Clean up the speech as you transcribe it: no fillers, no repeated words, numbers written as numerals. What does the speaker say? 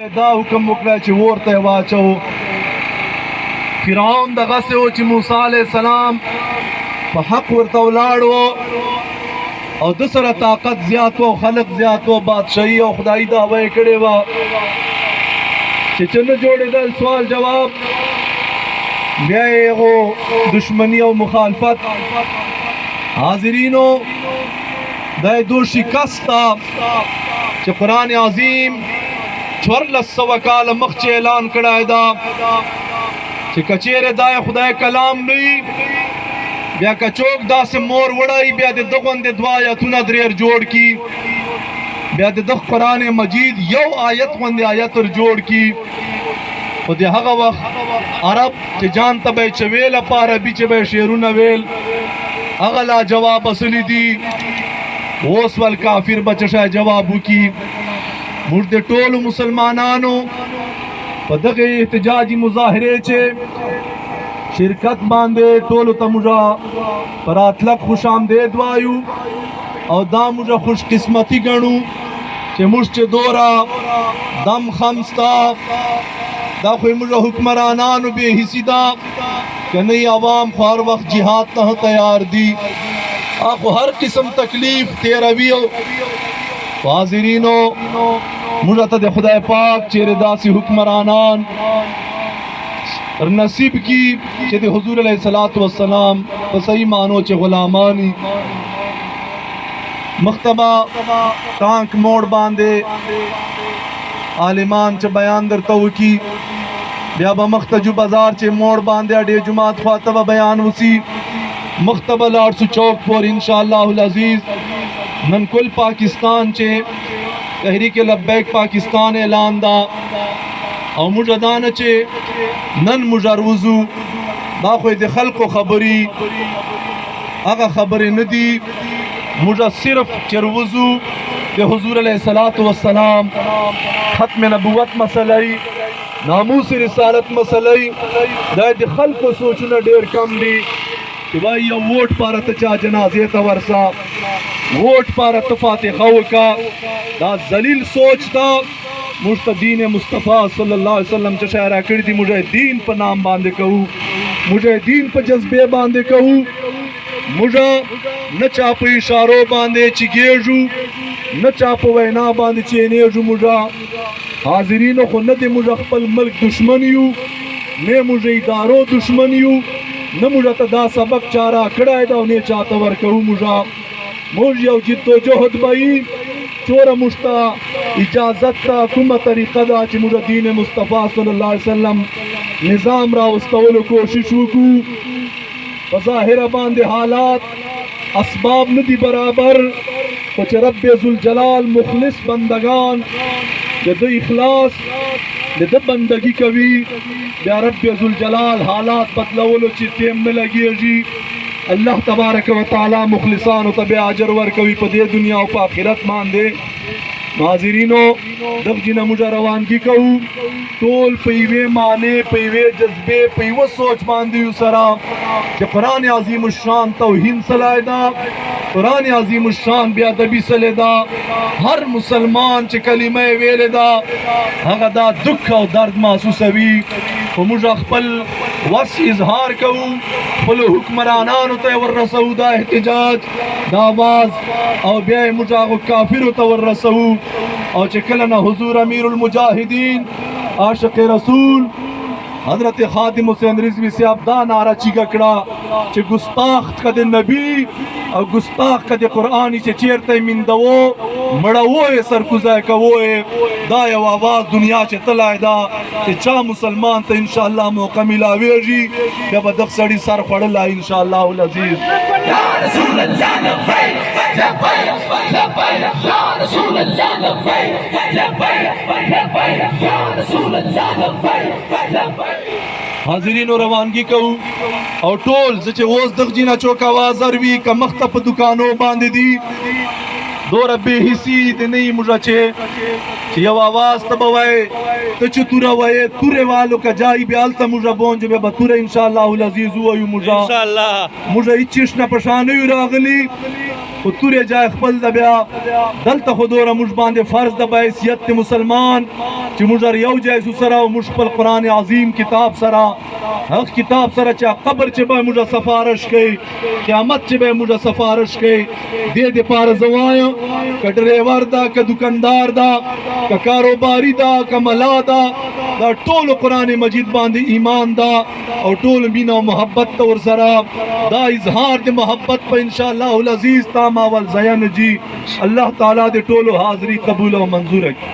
دا حکم وکړه چې ورته واچو. فرعون دغسې و چې موسی علیه السلام په حق ورته ولاړ و او د سره طاقت زیات و، خلق زیات و، بادشاهي او خدایي دعوه یې کړې وه چې څه نه جوړېدل سوال جواب. بیا یې هغو دشمني او مخالفت حاضرینو دا یې دو شکست ته چې قرآن عظیم 1400 کاله مخکې اعلان کړی دا چې کچېرې دا خدای کلام نه وي بیا که څوک داسې مور وړی بیا د ده غوندې دوه آیتونه درېر جوړ کي، بیا د ده قرآن مجید یو آیت غوندې آیت ور جوړ کي. خو د هغه وخت عرب چې ځان ته به یې چې ویل په عربي چې به یې شعرونه ویل هغه لا جواب اصلي دي. اوس ول کافر به څه شی جواب وکړي. موږ د ټولو مسلمانانو په دغه احتجاجي مظاهرې چې شرکت باندې ټولو ته موږ په راتلک خوش آمدید وایو او دا موږ خوش قسمتي ګڼو چې موږ چې دوره دم خمسته دا خو موږ حکمرانانو بې حسي ده که نه عوام خو هر وخت جهاد ته تیار دي، خو هر قسم تکلیف تیروي. حاضرینو موږ ته د خدای پاک چیرې داسې حکمرانان نصیب کی چې د حضور علیه الصلاۃ والسلام په صحیح معنو چې غلامانی مختبه ټانک موړ باندې عالمان چې بیان درته وکي، بیا به مختجو بازار چې موړ باندې اډې جماعت خواته به بیان وسی، مختبه لاړ سو چوک پور انشاءاللہ العزیز. نن کل پاکستان چې تحریک لبیک پاکستان اعلان دا او موږ دا نه چې نن موږ روزو دا خو د خلکو خبرې هغه خبرې نه دي. موږ صرف چې روزو د حضور علیه الصلاۃ والسلام ختم نبوت مسئله ناموس رسالت مسئله دا د خلکو سوچونه ډېر کم دي چې وایي یو ووټ پاره ته چا جنازې ته ورسه، ووټ پاره ته فاتحه وکړه. دا ذلیل سوچ ته موږ ته دین مصطفیٰ صلی الله علیه وسلم چې شی راکړي دي مجاهدین په نام باندې کوو، مجاهدین په جذبې باندې کوو. موږ نه چا په اشارو باندې چیږو، نه چا په وینا باندې چینېږو. موږ حاضرینو خو نه دی موږ خپل ملک دشمن یو، نه موږ ادارو دشمن یو، نه موږ ته دا سبق چا راکړی ده او نه چاته ورکوو. موږ یو جد و جهد به یي چوره موږ ته اجازت ته کومه طریقه ده چې موږ دین مصطفیٰ صلی الله علیه وسلم نظام راوستولو کوشش وکړو. په ظاهره باندې حالات اسباب نه دي برابر، خو چې رب ذوالجلال مخلص بندگان د ده اخلاص د ده بندگی کوي بیا رب ذوالجلال حالات بدلولو چې ټیم نه لګېږي. الله تبارک و تعالی مخلصانو ته بیا اجر ورکوي په دې دنیا او په آخرت باندې. حاضرینو دغه نه موږ روانګي کوو ټول په یوې معنی په یوې جذبې په یوه سوچ باندې یو سره چې قرآن عظیم الشان توهین سلی ده، قرآن عظیم الشان بیا ادبي سلی ده. هر مسلمان چې کلمه یې ویلې ده هغه دا دک او درد محسوسوي. خو موږ خپل وس اظهار کوو، خپلو حکمرانانو ته یې وررسوو دا احتجاج دا آواز او بیا یې موږ هغو کافرو ته وررسوو. او چې کله نه حضور امیر المجاهدین عاشق رسول حضرت خادم حسین رضوي صاحب دا نعره چیګه کړه چې ګستاخ که د نبي او ګستاخ که د قرآن چې چیرته یې میندوو مړوو یې سرکوزی کوو یې. دا یو آواز دنیا چې تلی ده چې چا مسلمان ته انشاءالله موقع میلاویږي بیا به دغه سړي سر خوړلی انشاءالله العزیز. یا رسول الله لبیک لبیک لبیک یا رسول الله لبیک لبیک لبیک یا رسول الله لبیک لبیک. حاضرینو روانګي کوو او ټول زه چې اوس دغه جینه چوک اواز اروي که مخته په دکانو باندې دي دوره بې حسي د نه یي موږ چې یو آواز ته به وایې ته چې توره وایې تورې والو که جایي بیا هلته موږ بونج بیا به توره انشاءالله العزیز ووایو. موږ هیڅ چیش نه په شان نه یو راغلي خو تورې جای خپل د بیا دلته خو دوره موږ باندې فرض د بحیثیت د مسلمان چې موږ هر یو ځای سو سره او موږ خپل قرآن عظیم کتاب سره هغه کتاب سره چې قبر چې به موږ سفارش کوي قیامت چې به موږ سفارش کوي دې دپاره زه وایم که ډریور ده که دکاندار ده که کاروباري ده که ملا ده دا ټول قرآن مجید باندې ایمان ده او ټول مینه او محبت ته ورسره دا اظهار د محبت په انشاءالله العزیز تا ما ول زین جی الله تعالی د ټولو حاضری قبول او منظور کړي